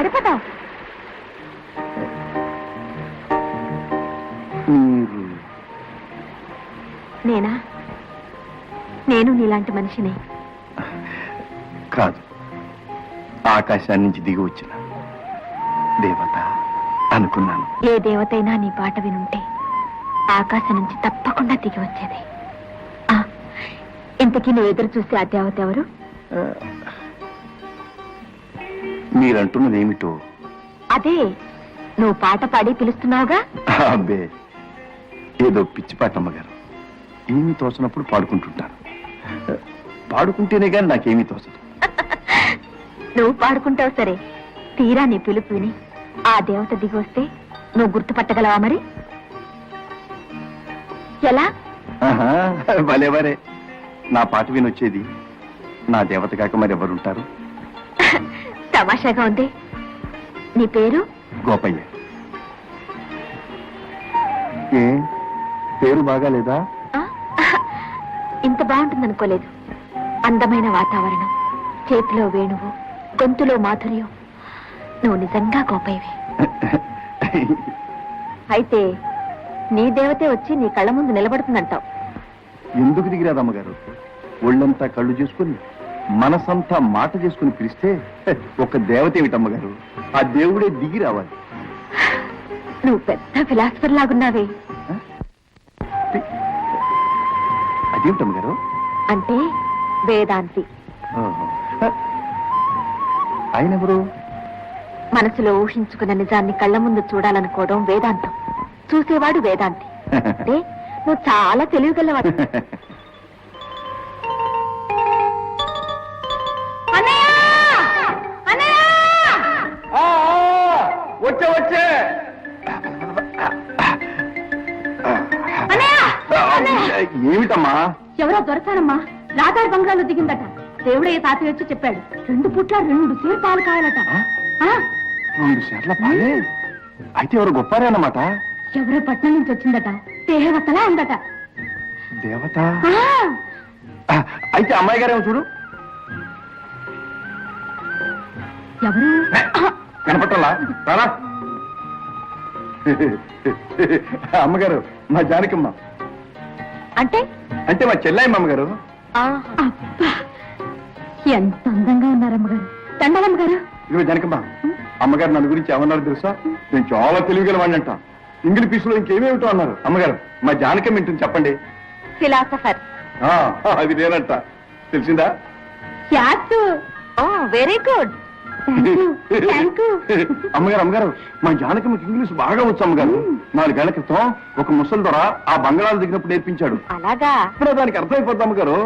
పడిపోతావు. నేనా? నేను నీలాంటి మనిషిని కాదు, ఆకాశాన్ని నుంచి దిగి వచ్చిన దేవత అనుకున్నాను. ఏ దేవతైనా నీ పాట వినుంటే ఆకాశం నుంచి తప్పకుండా దిగి వచ్చేది. ఇంతకీ నువ్వు ఎదురు చూస్తే ఆ దేవత ఎవరు? మీరంటున్నది ఏమిటో? అదే నువ్వు పాట పాడి పిలుస్తున్నావుగా. అబ్బే, ఏదో పిచ్చి పాట అమ్మగారు. ఏమీ తోచినప్పుడు పాడుకుంటుంటాను. పాడుకుంటేనే గాని నాకేమీ తోచదు. నువ్వు పాడుకుంటావు సరే, తీరా నీ పిలుపు విని ఆ దేవత దిగి వస్తే నువ్వు గుర్తుపట్టగలవా మరి? ఎలా? భలేవరే, నా పాట వినొచ్చేది నా దేవత కాక మరెవరుంటారు? తమాషాగా ఉంది. నీ పేరు? గోపయ్య. ఏ పేరు బాగాలేదా? ఇంత బాగుంటుందనుకోలేదు. అందమైన వాతావరణం, చేతిలో వేణువు, గొంతులో మాధుర్యం. నువ్వు నిజంగా గోపయ్యవి. అయితే నీ దేవతే వచ్చి నీ కళ్ళ ముందు నిలబడుతుందంటావు. ఎందుకు దిగిరాదమ్మగారు? ఒళ్ళంతా కళ్ళు చేసుకుని మనసంతా మాట చేసుకుని పిలిస్తే ఒక దేవత ఏమిటమ్మగారు? ఆ దేవుడే దిగి రావాలి. నువ్వు పెద్ద ఫిలాసఫర్ లాగున్నావే. అదేమిటమ్మగారు? అంటే వేదాంతి. ఆయన ఎవరు? మనసులో ఊహించుకున్న నిజాన్ని కళ్ళ ముందు చూడాలనుకోవడం వేదాంతం. చూసేవాడు వేదాంతి. అంటే నువ్వు చాలా తెలివిగలవాడు. వచ్చే ఏమిటమ్మా? ఎవరో దొరసానమ్మా రాధారి బంగ్లాలో దిగిందట. దేవుడే తాత వచ్చి చెప్పాడు. 2 పూట్ల 2 సేరు పాలు కావాలట. 2 సేర్ల పాలే? అయితే ఎవరు గొప్పారే అన్నమాట. ఎవరో పట్నం నుంచి వచ్చిందట. దేవతలా ఉందట. దేవత? అయితే అమ్మాయి గారేమో చూడు. ఎవరు? కనపట్టాలా? రారా. అమ్మగారు మా జానకమ్మ. అంటే అంటే మా చెల్లెమ్మ అమ్మగారు. ఎంత అందంగా ఉన్నారమ్మగారు. దండలమ్మగారు. ఇదిగో జానకమ్మ, అమ్మగారు నన్ను గురించి ఏమన్నారు తెలుసా? నేను చాలా తెలివిగలవాడిని అంట. ఇంగ్లీష్ పీసులో ఇంకేమేమిటో అన్నారు. అమ్మగారు మా జానకమ్మ ఏంటని చెప్పండి. ఫిలాసఫర్. అది నేనంట. తెలిసిందా? Very good. అమ్మగారు అమ్మగారు మా జానకమ్మకి ఇంగ్లీష్ బాగా వచ్చు అమ్మగారు. 4 ఏళ్ల క్రితం ఒక ముసలి ద్వారా ఆ బంగాళాలు దిగినప్పుడు నేర్పించాడు. అలాగా? ఇప్పుడు దానికి అర్థమైపోద్ది అమ్మగారు.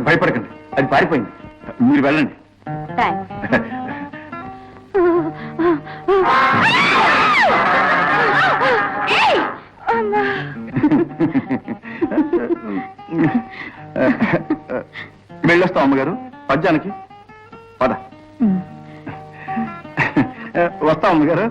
భయపడకండి, అది పారిపోయింది. మీరు వెళ్ళండి. వెళ్ళొస్తాం అమ్మగారు. పద్యానికి పద. వస్తాం అమ్మగారు.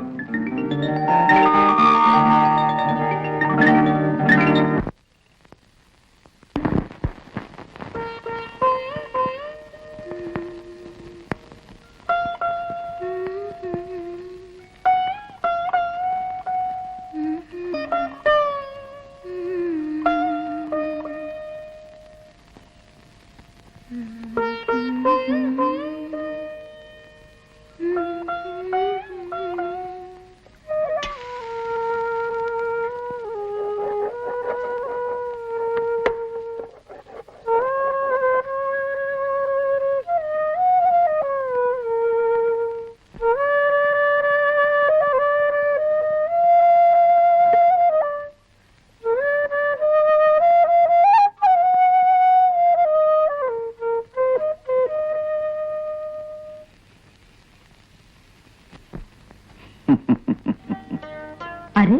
అరే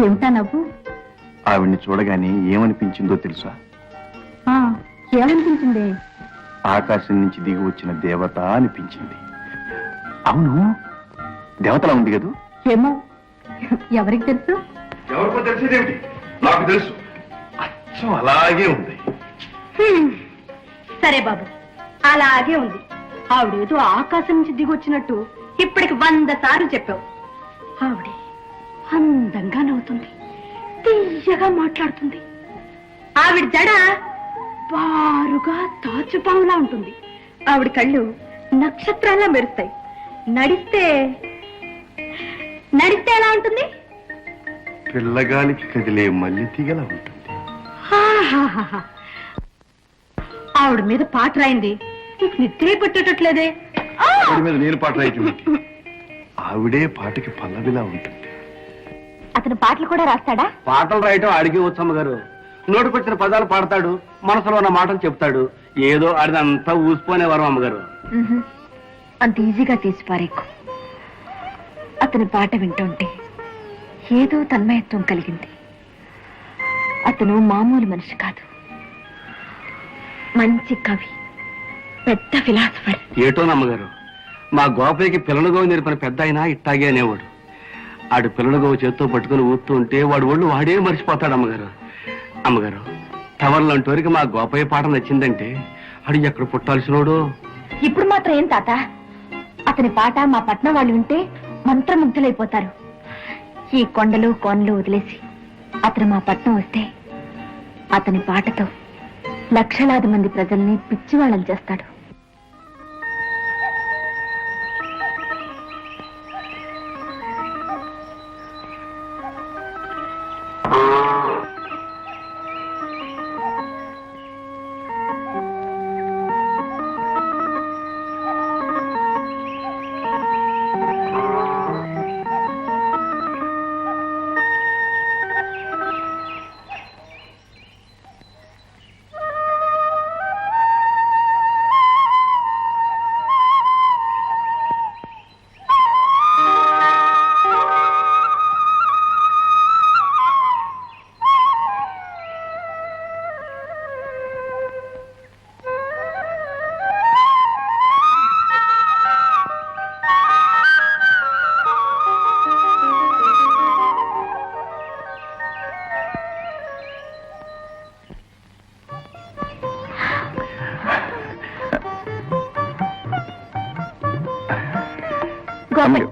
ఏమిటా నవ్వు? ఆవిడ్ని చూడగానే ఏమనిపించిందో తెలుసా? ఏమనిపించింది? ఆకాశం నుంచి దిగి వచ్చిన దేవత అనిపించింది. అవును, దేవతలా ఉంది కదూ? ఏమో, ఎవరికి తెలుసు? ఎవరికో తెలిసేదేమిటి, నాకు తెలుసు. అచ్చం అలాగే ఉంది. సరే బాబు, అలాగే ఉంది. ఆవిడేదో ఆకాశం నుంచి దిగొచ్చినట్టు ఇప్పటికి 100 సార్లు చెప్పావు. ఆవిడే అందంగా నవ్వుతుంది, తీయగా మాట్లాడుతుంది. ఆవిడ జడ బారుగా తాచుపాములా ఉంటుంది. ఆవిడ కళ్ళు నక్షత్రాల్లా మెరుస్తాయి. నడిస్తే ఎలా ఉంటుంది? పిల్లగాలికి కదిలే మల్లి తీగలా ఉంటుంది. ఆవిడ మీద పాట రాయింది, నీకు నిద్రే పట్టేటట్లేదే. ఆవిడ మీద నేను పాట రాయటం, ఆవిడే పాటకి పల్లవిలా ఉంటుంది. అతను పాటలు కూడా రాస్తాడా? పాటలు రాయటం అడిగి వచ్చమ్మ గారు. నోటికొచ్చిన పదాలు పాడతాడు, మనసులో ఉన్న మాటలు చెప్తాడు. ఏదో అడిదంతా ఊసిపోనేవారు అమ్మగారు. అంత ఈజీగా తీసిపారేకు. అతని పాట వింటుంటే ఏదో తన్మయత్వం కలిగింది. అతను మామూలు మనిషి కాదు, మంచి కవి, పెద్ద ఫిలాసఫర్. ఏటోనమ్మగారు, మా గోపయ్యకి పిల్లలుగో నేర్పిన పెద్ద అయినా ఇట్టాగే అనేవాడు. ఆడు పిల్లలుగో చేత్తో పట్టుకుని ఊస్తూ ఉంటే వాడు ఒళ్ళు వాడే మర్చిపోతాడు అమ్మగారు. అమ్మగారు, టవర్లంటోరికి మా గోపయ్య పాట నచ్చిందంటే ఆడు ఎక్కడ పుట్టాల్సినోడు. ఇప్పుడు మాత్రం ఏం తాత, అతని పాట మా పట్నం వాళ్ళు వింటే మంత్రముగ్ధులైపోతారు. ఈ కొండలు కోనలు వదిలేసి అతను మా పట్నం వస్తే అతని పాటతో లక్షలాది మంది ప్రజల్ని పిచ్చివాళ్ళని చేస్తాడు. అమ్మయ్య.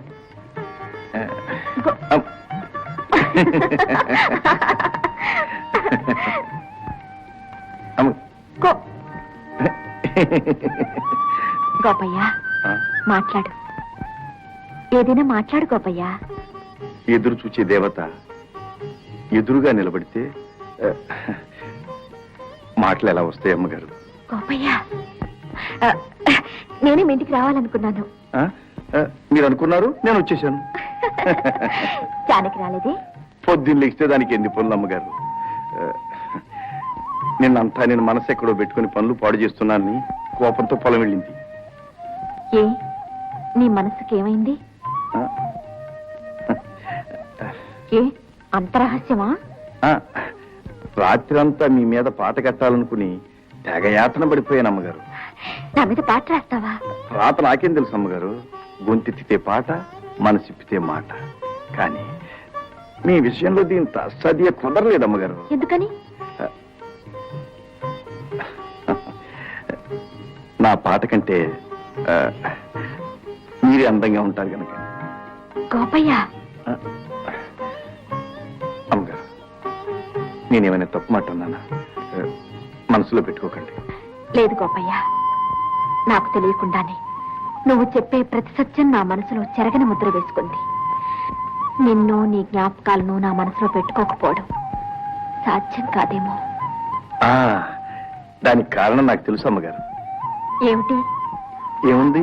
గోపయ్య, మాట్లాడు. ఏదైనా మాట్లాడు గోపయ్య. ఎదురు చూచే దేవత ఎదురుగా నిలబడితే మాటలు ఎలా వస్తాయి అమ్మగారు? గోపయ్య, నేనే మీ ఇంటికి రావాలనుకున్నాను. మీరు అనుకున్నారు, నేను వచ్చేసాను. జానకి రాలేదే? పొద్దున్న లేస్తే దానికి ఎన్ని పనులు అమ్మగారు. నిన్నంతా నేను మనసు ఎక్కడో పెట్టుకుని పనులు పాడు చేస్తున్నానని కోపంతో పొలం వెళ్ళింది. ఏ, నీ మనసుకి ఏమైంది? ఏ, అంత రహస్యమా? రాత్రి అంతా మీ మీద పాట కట్టాలనుకుని తెగ యాతన పడిపోయాను అమ్మగారు. నా మీద పాట రాస్తావా? రాత నాకేం తెలుసు అమ్మగారు. గొంతెత్తితే పాట, మనసిప్పితే మాట. కానీ మీ విషయంలో దీంత అసాధ్య కుదరలేదు అమ్మగారు. ఎందుకని? నా పాట కంటే మీరే అందంగా ఉంటారు కనుక. గోపయ్య, అమ్మగారు, నేనేమైనా తప్పు మాట అన్నానా? మనసులో పెట్టుకోకండి. లేదు గోపయ్య, నాకు తెలియకుండానే నువ్వు చెప్పే ప్రతి సత్యం నా మనసులో చెరగని ముద్ర వేసుకుంది. నిన్ను, నీ జ్ఞాపకాలను నా మనసులో పెట్టుకోకపోవడం సాధ్యం కాదేమో. దానికి కారణం నాకు తెలుసు అమ్మగారు. ఏమిటి? ఏముంది,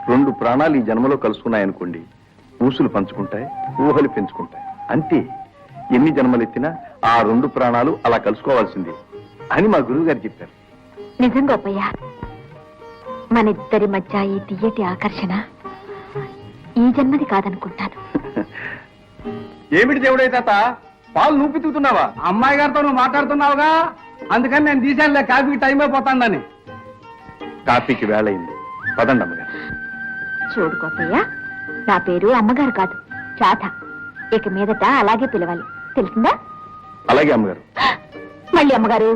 2 ప్రాణాలు ఈ జన్మలో కలుసుకున్నాయనుకోండి, ఊసులు పంచుకుంటాయి, ఊహలు పెంచుకుంటాయి. అంతే. ఎన్ని జన్మలెత్తినా ఆ 2 ప్రాణాలు అలా కలుసుకోవాల్సిందే అని మా గురువు గారు చెప్పారు. నిజం గోపయ్య, మన ఇద్దరి మధ్య ఈ తీయటి ఆకర్షణ ఈ జన్మది కాదనుకుంటాను. ఏమిటి దేవుడై తాత పాలు నువ్వు పితుకుతున్నావా? అమ్మాయి గారితో నువ్వు మాట్లాడుతున్నావుగా, అందుకని నేను తీసానులే, కాఫీకి టైం అయిపోతాందని. కాఫీకి వేళయింది, పదండి అమ్మగారు. చూడు గోపయ్య, నా పేరు అమ్మగారు కాదు, రాధ. ఇక మీదట అలాగే పిలవాలి, తెలిసిందా? అలాగే అమ్మగారు. మళ్ళీ అమ్మగారు.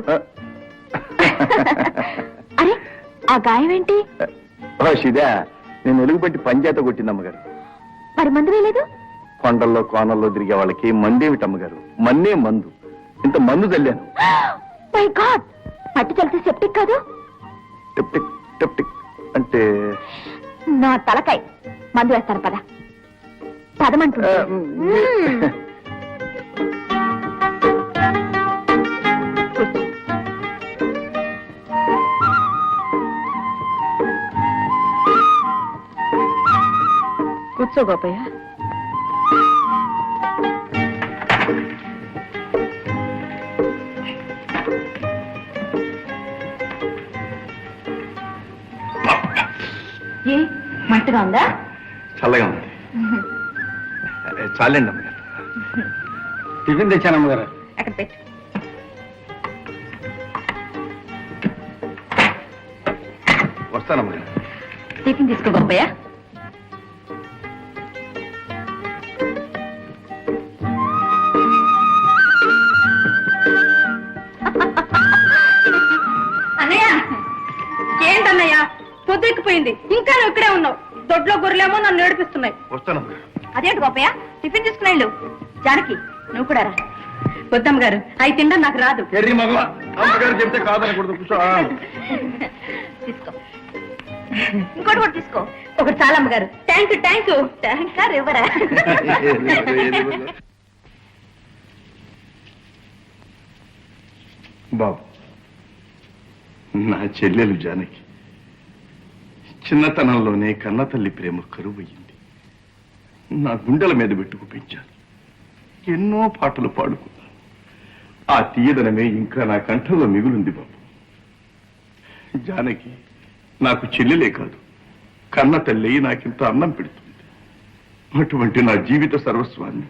అరే, ఆ గాయం ఏంటి? ఇదే నేను ఎలుగుపెట్టి పంచాయత కొట్టింది అమ్మగారు. మరి మందు వేయలేదు? కొండల్లో కోనల్లో తిరిగే వాళ్ళకి మందేమిటి అమ్మగారు, మన్నే మందు. ఇంత మందు చల్లాను. మై గాడ్, పట్టి చల్లితే సెప్టిక్ కాదు? టెప్టిక్ టెప్టిక్ అంటే నా తలకాయ. మందు వేస్తాను పద. పదమంటుంటే. కూర్చో గోపయ్య. ఏ మంటగా ఉందా? చల్లగా ఉంది. చాలండి అమ్మగారు. టిఫిన్ తెచ్చాను అమ్మగారు. అక్కడ పెట్టు. వస్తానమ్మగారు. టిఫిన్ తీసుకో గోపయ్య. అన్నయ్య, ఏంటన్నయ్య పొద్దుెక్కిపోయింది, ఇంకా నువ్వు ఇక్కడే ఉన్నావు. దొడ్లో గొర్రెలేమో నన్ను ఏడిపిస్తున్నాయి. వస్తానమ్మగారు. అదేంటి గోపయ్య, టిఫిన్ తీసుకుని వెళ్ళు. జానకి, నువ్వు కూడా రా. వద్దమ్మ గారు, అవి తినడం నాకు రాదు. ఎర్రి మగవా, అమ్మగారు చెప్తే కాదనకూడదు. కూర్చో. తీసుకో, ఇంకోటి కూడా తీసుకో. ఒకటి చాలా అమ్మగారు. Thank you thank you. Thank ఇవ్వరా? బాబు, నా చెల్లెలు జానకి చిన్నతనంలోనే కన్నతల్లి ప్రేమ కరువయ్యింది. నా గుండెల మీద పెట్టుకు పెంచాను. ఎన్నో పాటలు పాడుకున్నాను. ఆ తీయదనమే ఇంకా నా కంఠంలో మిగులుంది బాబు. జానకి నాకు చెల్లెలే కాదు, కన్న తల్లి నాకింత అన్నం పెడుతుంది. అటువంటి నా జీవిత సర్వస్వాన్ని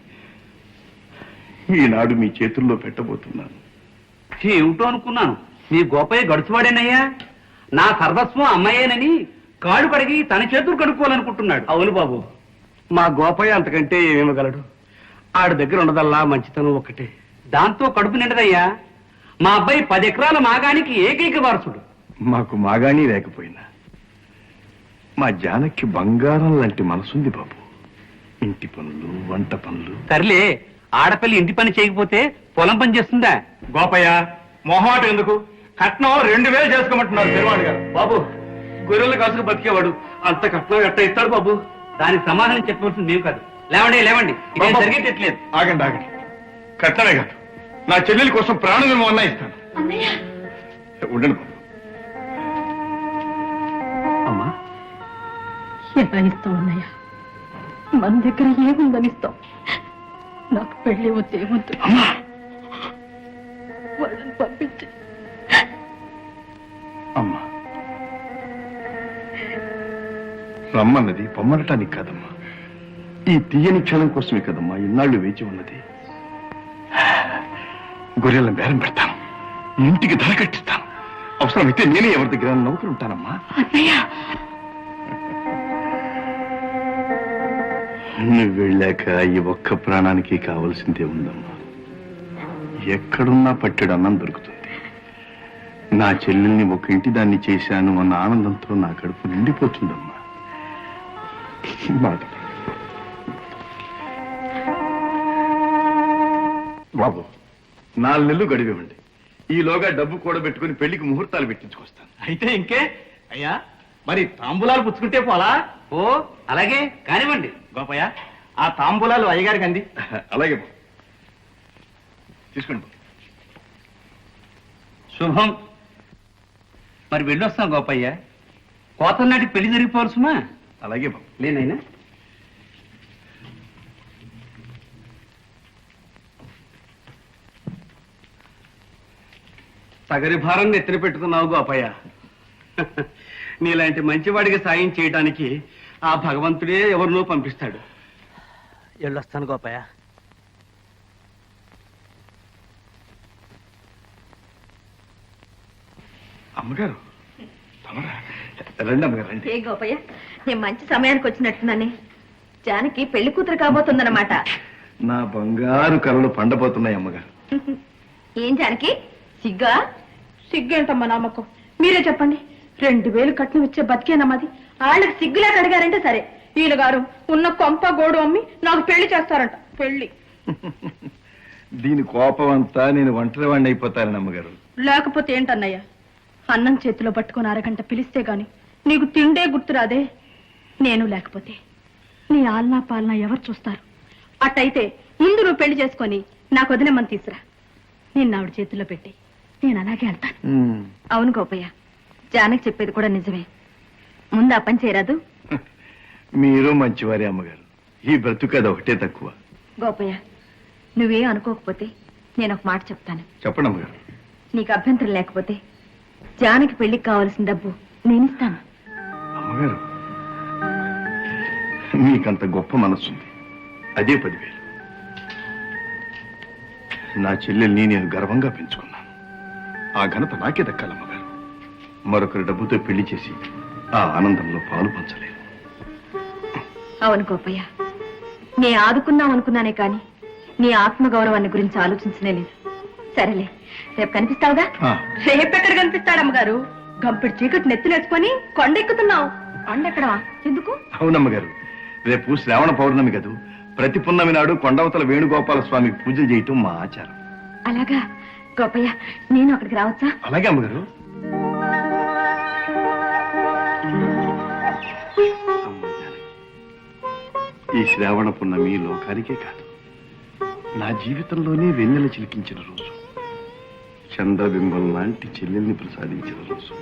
ఈనాడు మీ చేతుల్లో పెట్టబోతున్నాను. ఏమిటో అనుకున్నాను, మీ గోపయ్య గడుచువాడేనయ్యా. నా సర్వస్వం అమ్మాయేనని కాడు కడిగి తన చేతులు కడుక్కోవాలనుకుంటున్నాడు. అవును బాబు, మా గోపయ్య అంతకంటే ఏమేమగలడు. ఆడి దగ్గర ఉండదల్లా మంచితనం ఒక్కటే, దాంతో కడుపు నిండదయ్యా. మా అబ్బాయి 10 ఎకరాల మాగానికి ఏకైక వారసుడు. మాకు మాగాణి లేకపోయినా మా జానకి బంగారం లాంటి మనసుంది బాబు. ఇంటి పనులు, వంట పనులు. సర్లే, ఆడపిల్ల ఇంటి పని చేయకపోతే పొలం పని చేస్తుందా? గోపయ్య, మొహమాట ఎందుకు? కట్నం 2000 చేసుకోమంటున్నారు పెరువాడు గారు. బాబు, గొర్రెలు కాసుకు బతికేవాడు అంత కట్నం ఎట్ట ఇస్తాడు బాబు? దానికి సమాధానం చెప్పవలసింది మేము కాదు. లేవండి లేవండి, ఇదేం జరిగేటట్లేదు. ఆగండి ఆగండి. కట్నమే కాదు, నా చెల్లెల కోసం ప్రాణం అన్నా ఇస్తాను. ఉండండి బాబు. అమ్మా, ఎలా ఇస్తాం అన్నయ్య? మన దగ్గర ఏముందని ఇస్తాం? నాకు పెళ్లి వద్దు, ఏమొద్దు. వాళ్ళని పంపించి. అమ్మా, రమ్మన్నది పొమ్మనటానికి కాదమ్మా, ఈ తీయని క్షణం కోసమే కదమ్మా ఇన్నాళ్ళు వేచి ఉన్నది. గొర్రెలను బేరం పెడతాను, ఇంటికి ధర కట్టిస్తాను. అవసరమైతే నేనే ఎవరి దగ్గర నౌకరు ఉంటానమ్మా. నువ్వు వెళ్ళాక ఈ ఒక్క ప్రాణానికి కావలసిందే ఉందమ్మా. ఎక్కడున్నా పట్టెడు అన్నం దొరుకుతుంది. నా చెల్లెల్ని ఒక ఇంటి దాన్ని చేశాను అన్న ఆనందంతో నా కడుపు నిండిపోతుందమ్మా. బాబు, 4 నెలలు గడివేవండి. ఈలోగా డబ్బు కూడబెట్టుకుని పెళ్లికి ముహూర్తాలు పెట్టించుకొస్తాను. అయితే ఇంకే అయ్యా, మరి తాంబూలాలు పుచ్చుకుంటే పోలా? ఓ అలాగే కానివ్వండి. గోపయ్య, ఆ తాంబూలాలు అయ్యగారికి అంది. అలాగే బాబు, తీసుకోండి బాబు. శుభం. మరి వెళ్ళొస్తాం గోపయ్య. కోత నాటికి పెళ్లి జరిగిపోవలసుమా? అలాగే బాబు. లేనైనా తగరి భారం నెత్తిన పెట్టుకున్నావు గోపయ్య. నీలాంటి మంచివాడికి సాయం చేయడానికి ఆ భగవంతుడే ఎవరినో పంపిస్తాడు. ఎళ్ళొస్తాను గోపయ్య. అమ్మగారు తమరా? రండి అమ్మగారు రండి. ఏ గోపయ్య, నేను మంచి సమయానికి వచ్చినట్టున్నానే. జానకి పెళ్లి కూతురు కాబోతుందన్నమాట. నా బంగారు కలలు పండబోతున్నాయి అమ్మగారు. ఏం జానకి, సిగ్గా? సిగ్గేంటమ్మా నమ్మకం? మీరే చెప్పండి. 2000 కట్నం ఇచ్చే బతికేనమ్మది. వాళ్ళకి సిగ్గులేక అడిగారంటే సరే. వీళ్ళు గారు ఉన్న కొంప గోడు అమ్మి నాకు పెళ్లి చేస్తారంట. పెళ్లి దీని కోపం అంతా నేను ఒంటరి వాడిని అయిపోతానని అమ్మగారు. లేకపోతే ఏంటన్నయ్య? అన్నం చేతిలో పట్టుకుని అరగంట పిలిస్తే గాని నీకు తిండే గుర్తురాదే. నేను లేకపోతే నీ ఆలనా పాలనా ఎవరు చూస్తారు? అట్టయితే ముందు నువ్వు పెళ్లి చేసుకొని నాకు వదిలేమని తీసురా. నేను ఆవిడ చేతిలో పెట్టి నేను అలాగే వెళ్తాను. అవును గోపయ్య, జానకి చెప్పేది కూడా నిజమే. ముందు ఆ పని చేయరాదు? మీరు మంచివారే అమ్మగారు. ఈ బ్రతుకది ఒకటే తక్కువ. గోపయ్య, నువ్వేం అనుకోకపోతే నేను ఒక మాట చెప్తాను. చెప్పండి అమ్మగారు. నీకు అభ్యంతరం లేకపోతే జానకి పెళ్లికి కావాల్సిన డబ్బు నేనిస్తాను. అమ్మగారు మీకంత గొప్ప మనస్సుంది. అదే 10,000. నా చెల్లెల్ని నేను గర్వంగా పెంచుకున్నాను. ఆ ఘనత నాకే దక్కాలమ్మగారు. మరొకరి డబ్బుతో పెళ్లి చేసి ఆ ఆనందంలో పాలు పంచలేదు. అవును గోపయ్య, నే ఆదుకున్నాం అనుకున్నానే కాని నీ ఆత్మగౌరవాన్ని గురించి ఆలోచించనే లేదు. సరేలే, రేపు కనిపిస్తావుగా? రేపెక్కడ కనిపిస్తాడమ్మగారు? గంపెడు చీకటి నెత్తినేసుకొని కొండెక్కుతున్నావు. కొండెక్కడమా? ఎందుకు? అవునమ్మగారు, రేపు శ్రావణ పౌర్ణమి కదూ. ప్రతి పున్నమి నాడు కొండవతల వేణుగోపాల స్వామికి పూజలు చేయటం మా ఆచారం. అలాగా గోపయ్య, నేను అక్కడికి రావచ్చా? అలాగే అమ్మగారు. ఈ శ్రావణ పున్నమి లోకానికే కాదు, నా జీవితంలోనే వెన్నెల చిలికించిన రోజు. చంద్రబింబం లాంటి చెల్లెల్ని ప్రసాదించిన రోజు.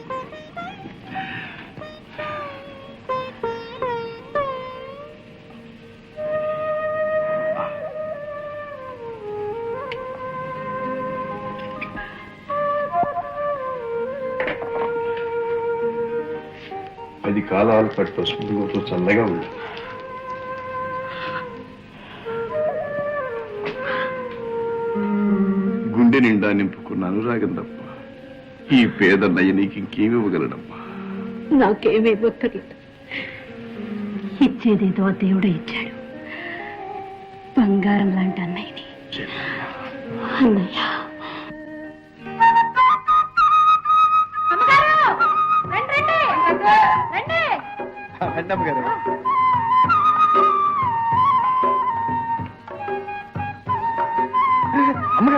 అది కాలాల పాటు పసుపు చల్లగా ఉంది. గుండె నిండా నింపుకున్న అనురాగం తప్ప ఈ పేద నయనికి ఇంకేమి ఇవ్వగలడమ్మా? నాకేమీ ఇవ్వక్కర్లేదు. ఇచ్చేదేదో దేవుడే ఇచ్చాడు. బంగారం లాంటి అన్నయ్యని. అన్నయ్య అమ్మగారు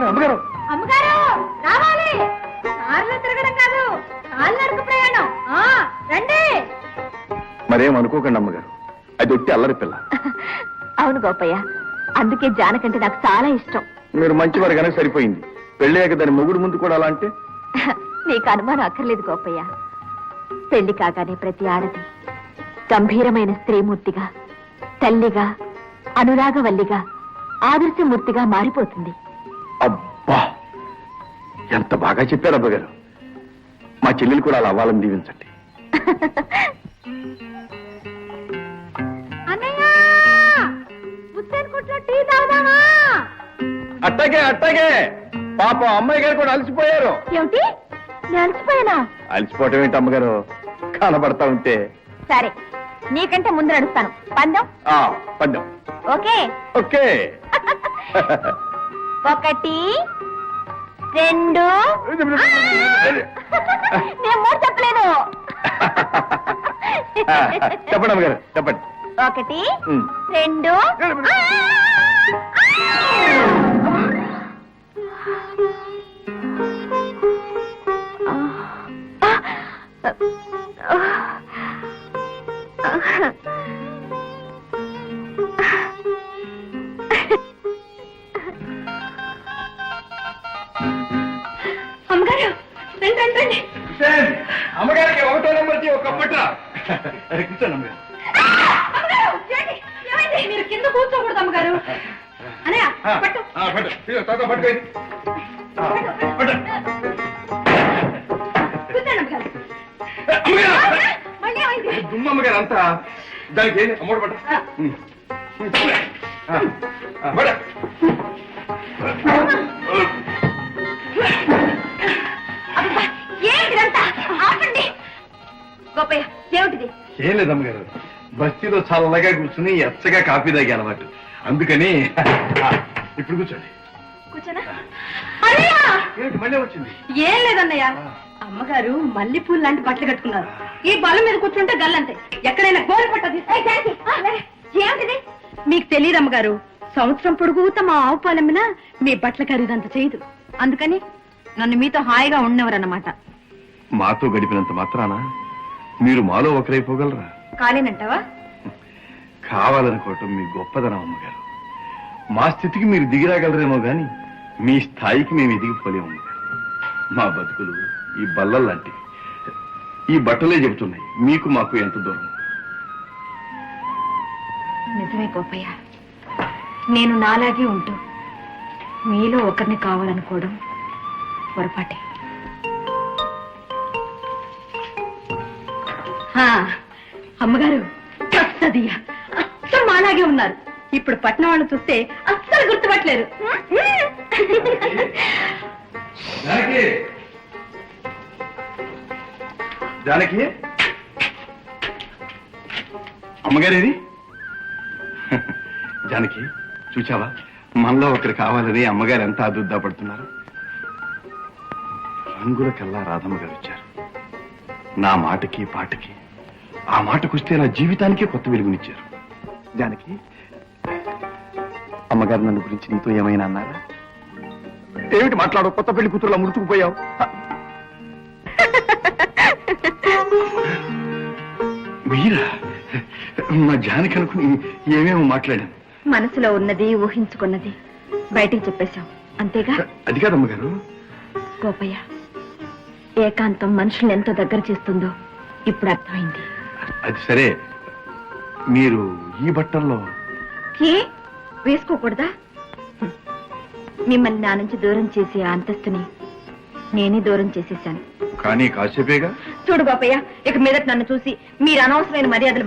అమ్మగారు అమ్మగారు రావాలి. కార్లో తిరగడం కాదు, కాలినడక ప్రయాణం. రండి. మరేం అనుకోకండి అమ్మగారు, అది ఒట్టి అల్లరి పిల్ల. అవును గోపయ్య, అందుకే జానకంటే నాకు చాలా ఇష్టం. మీరు మంచివారు కనుక సరిపోయింది. పెళ్ళాక దాని మొగుడు ముందు కూడా అలా అంటే? నీకు అనుమానం అక్కర్లేదు గోపయ్య. పెళ్లి కాగానే ప్రతి ఆడది గంభీరమైన స్త్రీమూర్తిగా, తల్లిగా, అనురాగవల్లిగా, ఆదర్శమూర్తిగా మారిపోతుంది. అబ్బా, ఎంత బాగా చెప్పారు అబ్బగారు. మా చెల్లెలు కూడా అలా అవ్వాలని దీవించండి. అట్టాగే అట్టాగే. పాపం అమ్మాయి గారు కూడా అలసిపోయారు. ఏమిటి, నేను అలసిపోయానా? అలసిపోవటం ఏంటి అమ్మగారు, కనబడతా ఉంటే. సరే, నీకంటే ముందు నడుస్తాను. పందెం? పందెం. Okay okay. 1, 2. నేను 3 చెప్పలేదు. చెప్పండి అమ్మగారు, చెప్పండి. 1, 2. అమ్మగారు రండి రండి. అమ్మగారికి 1వ నెంబర్కి ఒక పట్ట. కూర్చోండి అమ్మగారు. మీరు కింద కూర్చోకూడదు అమ్మగారు. అనయ్య పట్టు. దుమ్మమ్మగారు అంతా దానికి ఏం అమ్మోడు పట్ట ఏమిటిదంతా ఆపండి. గోపయ్య ఏమిటిది? ఏం లేదమ్మగారు, బస్తీలో చల్లగా కూర్చుని ఎచ్చగా కాఫీ తాగే అలవాటు, అందుకని ఇప్పుడు కూర్చోండి. కూర్చోనా? ఏంటి మళ్ళీ వచ్చింది? ఏం లేదన్నయ్య, అమ్మగారు మల్లెపూలు లాంటి బట్టలు కట్టుకున్నారు. ఈ బల్ల మీద కూర్చుంటే గల్లంతే, ఎక్కడైనా గోలు పట్టది. ఏమిటిది? మీకు తెలియదు అమ్మగారు, సంవత్సరం పొడుగుతా మా ఆవు పాలమ్మినా మీ బట్టల ఖరీదంత చేయదు. అందుకని నన్ను మీతో హాయిగా ఉండేవారన్నమాట. మాతో గడిపినంత మాత్రాన మీరు మాలో ఒకరైపోగలరా? కాలేనంటావా? కావాలనుకోవటం మీ గొప్పదనం అమ్మగారు. మా స్థితికి మీరు దిగిరాగలరేమో గాని మీ స్థాయికి మేము ఎదిగిపోలేము అమ్మగారు. మా బతుకులు ఈ బల్లలు లాంటివి. ఈ బట్టలే చెబుతున్నాయి మీకు మాకు ఎంత దూరం. నిజమే గోపయ్య, నేను నాలాగే ఉంటూ మీలో ఒకరిని కావాలనుకోవడం పొరపాటే. అమ్మగారు అస్సదియ్య, అస్సలు మాలాగే ఉన్నారు. ఇప్పుడు పట్నం వాళ్ళు చూస్తే అస్సలు గుర్తుపట్టలేరు. జానకి, జానకి, అమ్మగారేది? జానకి, చూచావా మనలో ఒకరు కావాలని అమ్మగారు ఎంత ఆదుర్దా పడుతున్నారు. రంగుల కల్లా రాధమ్మ గారు వచ్చారు. నా మాటకి పాటకి, ఆ మాటకొస్తే నా జీవితానికే కొత్త వెలుగునిచ్చారు. జానకి, అమ్మగారు నన్ను గురించి నీతో ఏమైనా అన్నారా? ఏమిటి మాట్లాడు? కొత్త పెళ్లి కూతురులా ముడుచుకుపోయావు. మీరా? మా జానకి అనుకుని ఏమేమో మాట్లాడాను. మనసులో ఉన్నది ఊహించుకున్నది బయటికి చెప్పేశాం, అంతేగా? అది కాదమ్మగారు. గోపయ్య, ఏకాంతం మనుషుల్ని ఎంత దగ్గర చేస్తుందో ఇప్పుడు అర్థమైంది. అది సరే, మీరు ఈ బట్టల్లో ఏ వేసుకోకూడదా? మిమ్మల్ని నా నుంచి దూరం చేసే ఆ అంతస్తుని నేనే దూరం చేసేశాను. కానీ కాసేపేగా. చూడు గోపయ్య, ఇక మీదట నన్ను చూసి మీరు అనవసరమైన మర్యాదలు